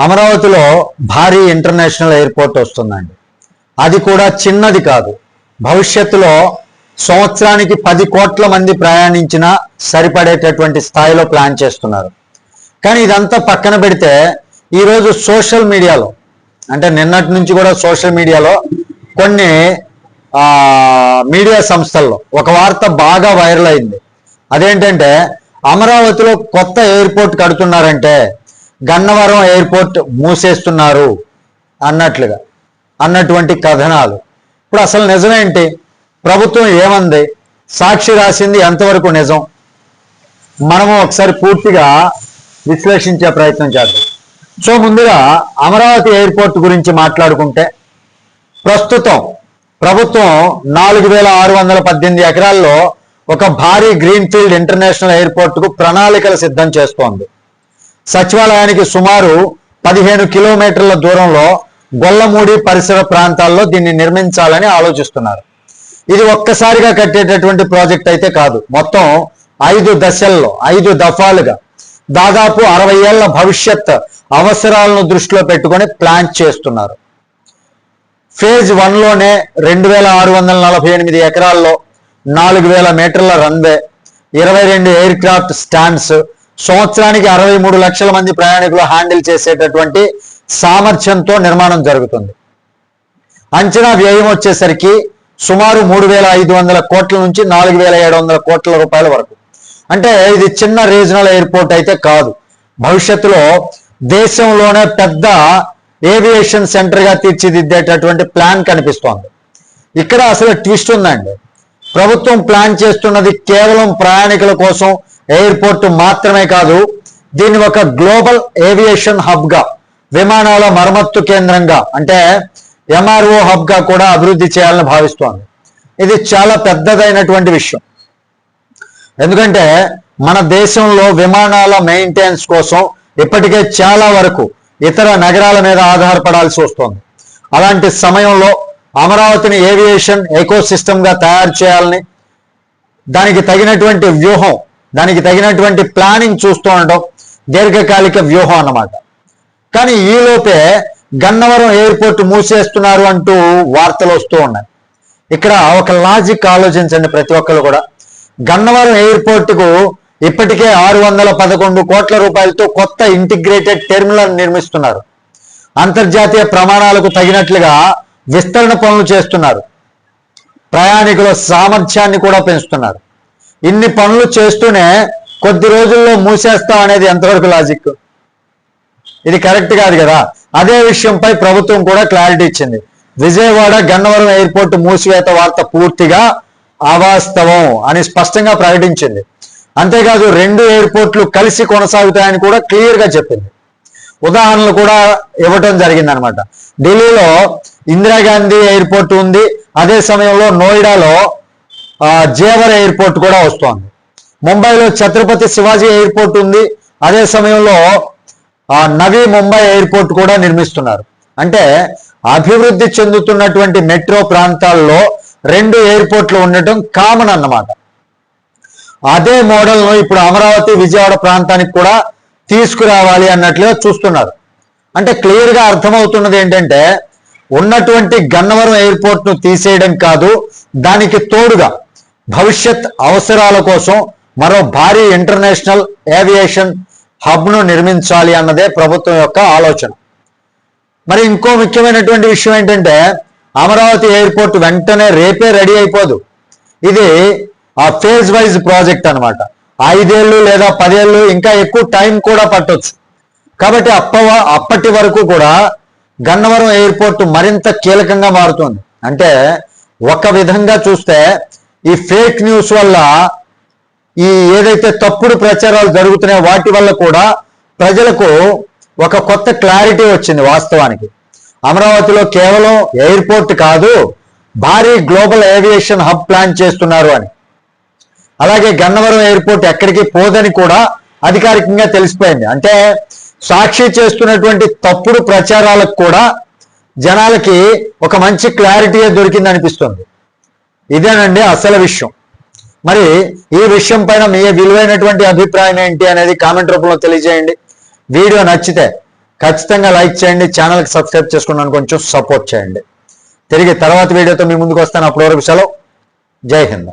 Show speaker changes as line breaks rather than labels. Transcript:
అమరావతిలో భారీ international airport వస్తుందండి. అది కూడా చిన్నది కాదు. భవిష్యత్తులో సంవత్సరానికి 10 కోట్ల మంది ప్రయాణించినా సరిపడేటటువంటి స్థాయిలో ప్లాన్ చేస్తున్నారు. కానీ ఇదంతా పక్కన పెడితే ఈరోజు సోషల్ మీడియాలో, అంటే నిన్నటి నుంచి కూడా సోషల్ మీడియాలో కొన్ని మీడియా సంస్థల్లో ఒక వార్త బాగా వైరల్ అయింది. అదేంటంటే అమరావతిలో కొత్త ఎయిర్పోర్ట్ కడుతున్నారంటే గన్నవరం ఎయిర్పోర్ట్ మూసేస్తున్నారు అన్నటువంటి కథనాలు. ఇప్పుడు అసలు నిజమేంటి? ప్రభుత్వం ఏమంది? సాక్షి రాసింది ఎంతవరకు నిజం? మనము ఒకసారి పూర్తిగా విశ్లేషించే ప్రయత్నం చేద్దాం. సో ముందుగా అమరావతి ఎయిర్పోర్ట్ గురించి మాట్లాడుకుంటే, ప్రస్తుతం ప్రభుత్వం 4618 ఎకరాల్లో ఒక భారీ గ్రీన్ఫీల్డ్ ఇంటర్నేషనల్ ఎయిర్పోర్ట్కు ప్రణాళికలు సిద్ధం చేస్తోంది. సచివాలయానికి సుమారు 15 కిలోమీటర్ల దూరంలో గొల్లమూడి పరిసర ప్రాంతాల్లో దీన్ని నిర్మించాలని ఆలోచిస్తున్నారు. ఇది ఒక్కసారిగా కట్టేటటువంటి ప్రాజెక్ట్ అయితే కాదు. మొత్తం 5 దశల్లో 5 దఫాలుగా దాదాపు 60 ఏళ్ల భవిష్యత్ అవసరాలను దృష్టిలో పెట్టుకొని ప్లాన్ చేస్తున్నారు. ఫేజ్ 1లోనే 2648 ఎకరాల్లో 4000 మీటర్ల రన్వే, 22 ఎయిర్ క్రాఫ్ట్ స్టాండ్స్, సంవత్సరానికి 63 లక్షల మంది ప్రయాణికులు హ్యాండిల్ చేసేటటువంటి సామర్థ్యంతో నిర్మాణం జరుగుతుంది. అంచనా వ్యయం వచ్చేసరికి సుమారు 3500 కోట్ల నుంచి 4700 కోట్ల రూపాయల వరకు. అంటే ఇది చిన్న రీజనల్ ఎయిర్పోర్ట్ అయితే కాదు. భవిష్యత్తులో దేశంలోనే పెద్ద ఏవియేషన్ సెంటర్గా తీర్చిదిద్దేటటువంటి ప్లాన్ కనిపిస్తోంది. ఇక్కడ అసలు ట్విస్ట్ ఉందండి. ప్రభుత్వం ప్లాన్ చేస్తున్నది కేవలం ప్రయాణికుల కోసం ఎయిర్పోర్ట్ మాత్రమే కాదు, దీన్ని ఒక గ్లోబల్ ఏవియేషన్ హబ్గా, విమానాల మరమ్మత్తు కేంద్రంగా, అంటే MRO హబ్గా కూడా అభివృద్ధి చేయాలని భావిస్తోంది. ఇది చాలా పెద్దదైనటువంటి విషయం. ఎందుకంటే మన దేశంలో విమానాల మెయింటెనెన్స్ కోసం ఇప్పటికే చాలా వరకు ఇతర నగరాల మీద ఆధారపడాల్సి వస్తోంది. అలాంటి సమయంలో అమరావతిని ఏవియేషన్ ఎకోసిస్టమ్గా తయారు చేయాలని, దానికి తగినటువంటి వ్యూహం, దానికి తగినటువంటి ప్లానింగ్ చూస్తూ ఉండడం దీర్ఘకాలిక వ్యూహం అన్నమాట. కానీ ఈలోపే గన్నవరం ఎయిర్పోర్ట్ మూసేస్తున్నారు అంటూ వార్తలు వస్తూ ఉన్నాయి. ఇక్కడ ఒక లాజిక్ ఆలోచించండి ప్రతి ఒక్కరు కూడా. గన్నవరం ఎయిర్పోర్ట్కు ఇప్పటికే 611 కోట్ల రూపాయలతో కొత్త ఇంటిగ్రేటెడ్ టెర్మినల్ నిర్మిస్తున్నారు. అంతర్జాతీయ ప్రమాణాలకు తగినట్లుగా విస్తరణ పనులు చేస్తున్నారు. ప్రయాణికుల సామర్థ్యాన్ని కూడా పెంచుతున్నారు. ఇన్ని పనులు చేస్తూనే కొద్ది రోజుల్లో మూసేస్తాం అనేది ఎంతవరకు లాజిక్? ఇది కరెక్ట్ కాదు కదా. అదే విషయంపై ప్రభుత్వం కూడా క్లారిటీ ఇచ్చింది. విజయవాడ గన్నవరం ఎయిర్పోర్ట్ మూసివేత వార్త పూర్తిగా అవాస్తవం అని స్పష్టంగా ప్రకటించింది. అంతేకాదు 2 ఎయిర్పోర్ట్లు కలిసి కొనసాగుతాయని కూడా క్లియర్గా చెప్పింది. ఉదాహరణలు కూడా ఇవ్వటం జరిగిందనమాట. ఢిల్లీలో ఇందిరాగాంధీ ఎయిర్పోర్ట్ ఉంది. అదే సమయంలో నోయిడాలో జేవర్ ఎయిర్పోర్ట్ కూడా వస్తోంది. ముంబైలో ఛత్రపతి శివాజీ ఎయిర్పోర్ట్ ఉంది. అదే సమయంలో నవీ ముంబై ఎయిర్పోర్ట్ కూడా నిర్మిస్తున్నారు. అంటే అభివృద్ధి చెందుతున్నటువంటి మెట్రో ప్రాంతాల్లో 2 ఎయిర్పోర్ట్లు ఉండటం కామన్ అన్నమాట. అదే మోడల్ను ఇప్పుడు అమరావతి విజయవాడ ప్రాంతానికి కూడా తీసుకురావాలి అన్నట్లుగా చూస్తున్నారు. అంటే క్లియర్గా అర్థమవుతున్నది ఏంటంటే ఉన్నటువంటి గన్నవరం ఎయిర్పోర్ట్ను తీసేయడం కాదు, దానికి తోడుగా భవిష్యత్ అవసరాల కోసం మరో భారీ ఇంటర్నేషనల్ ఏవియేషన్ హబ్ను నిర్మించాలి అన్నదే ప్రభుత్వం యొక్క ఆలోచన. మరి ఇంకో ముఖ్యమైనటువంటి విషయం ఏంటంటే అమరావతి ఎయిర్పోర్ట్ వెంటనే రేపే రెడీ అయిపోదు. ఇది ఫేజ్ వైజ్ ప్రాజెక్ట్ అనమాట. 5 ఏళ్ళు లేదా 10 ఏళ్ళు, ఇంకా ఎక్కువ టైం కూడా పట్టొచ్చు. కాబట్టి అప్పటి వరకు కూడా గన్నవరం ఎయిర్పోర్ట్ మరింత కీలకంగా మారుతుంది. అంటే ఒక విధంగా చూస్తే ఈ ఫేక్ న్యూస్ వల్ల, ఈ ఏదైతే తప్పుడు ప్రచారాలు జరుగుతున్నాయో వాటి వల్ల కూడా ప్రజలకు ఒక కొత్త క్లారిటీ వచ్చింది. వాస్తవానికి అమరావతిలో కేవలం ఎయిర్పోర్ట్ కాదు, భారీ గ్లోబల్ ఏవియేషన్ హబ్ ప్లాన్ చేస్తున్నారు అని. అలాగే గన్నవరం ఎయిర్పోర్ట్ ఎక్కడికి పోదని కూడా అధికారికంగా తెలిసిపోయింది. అంటే సాక్షి చేస్తున్నటువంటి తప్పుడు ప్రచారాలకు కూడా జనాలకి ఒక మంచి క్లారిటీ దొరికింది అనిపిస్తుంది. ఇదేనండి అసలు విషయం. మరి ఈ విషయం పైన మీ విలువైనటువంటి అభిప్రాయం ఏంటి అనేది కామెంట్ రూపంలో తెలియజేయండి. వీడియో నచ్చితే ఖచ్చితంగా లైక్ చేయండి, ఛానల్కి సబ్స్క్రైబ్ చేసుకున్నాను కొంచెం సపోర్ట్ చేయండి. తిరిగి తర్వాత వీడియోతో మీ ముందుకు వస్తాను. అప్పటి వరకు సెలవు. జై హింద్.